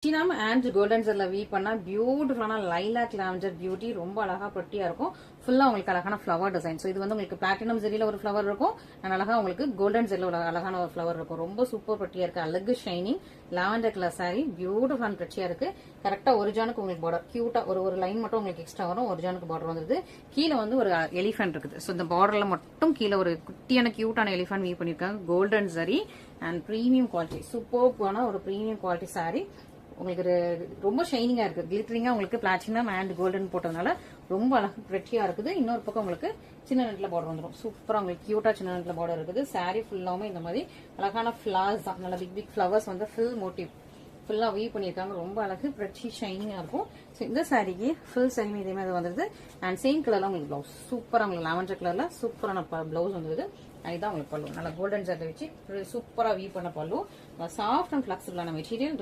Platinum and golden zella weave பண்ணா பியூட்டிஃபுல்லான lilac lavender beauty ரொம்ப அழகா பட்டியா இருக்கும். ஃபுல்லா உங்களுக்கு அழகான ஃப்ளவர் டிசைன். சோ இது வந்து உங்களுக்கு பிளாட்டினம் ஜெரியில ஒரு ஃப்ளவர் இருக்கும். and அழகா உங்களுக்கு கோல்டன் ஜெரியில அழகான ஒரு ஃப்ளவர் இருக்கும். ரொம்ப சூப்பர் பட்டியா இருக்கு. அழகு shining lavender colour saree beautiful பட்டியா இருக்கு. கரெக்ட்டா ஒரு ஜானுக்கு உங்களுக்கு border கியூட்டா ஒரு லைன் மட்டும் உங்களுக்கு எக்ஸ்ட்ரா வரும். ஒரு ஜானுக்கு border வந்தது. கீழ வந்து ஒரு எலிஃபண்ட் இருக்குது. சோ இந்த borderல மட்டும் கீழ ஒரு குட்டியான கியூட்டான எலிஃபண்ட் வீவ் பண்ணிருக்காங்க. Golden zari and premium quality சூப்பர்பான ஒரு பிரீமியம் குவாலிட்டி saree. உங்களுக்கு ரொம்ப ஷைனிங்கா இருக்கு. கிளிட்டரிங்கா உங்களுக்கு பிளாட்டினம் அண்ட் கோல்டன் போட்டதுனால ரொம்ப அழகு பிரெட்டியா இருக்குது. இன்னொரு பக்கம் உங்களுக்கு சின்ன நெட்ல பார்டர் வந்துடும். சூப்பரா உங்களுக்கு கியூட்டா சின்ன நெட்ல பார்டர் இருக்குது. saree ஃபுல்லாமே இந்த மாதிரி அழகான ஃபிளவர்ஸ் தான். நல்ல பிக் பிக் ஃபிளவர்ஸ் வந்து ஃபுல் மோட்டிவ் ஃபுல்லா வீவ் பண்ணிருக்காங்க. ரொம்ப அழகு பிரெட்டி ஷைனிங்கா இருக்கும். இந்த சாரிக்கு ஃபுல் சாரியுமே இதே மாதிரி வந்துருது. அண்ட் சேம் கலர்ல உங்களுக்கு பிளவுஸ் சூப்பரா உங்களுக்கு லாவெண்டர் கலர்ல சூப்பரான பிளவுஸ் வந்துருது. இதுதான் உங்களுக்கு பல்லு. நல்லா கோல்டன் ஜெர்ல வச்சு சூப்பரா வீவ் பண்ண பல்லு. சாஃப்ட் அண்ட் பிளெக்சிபிளான மெட்டீரியல்.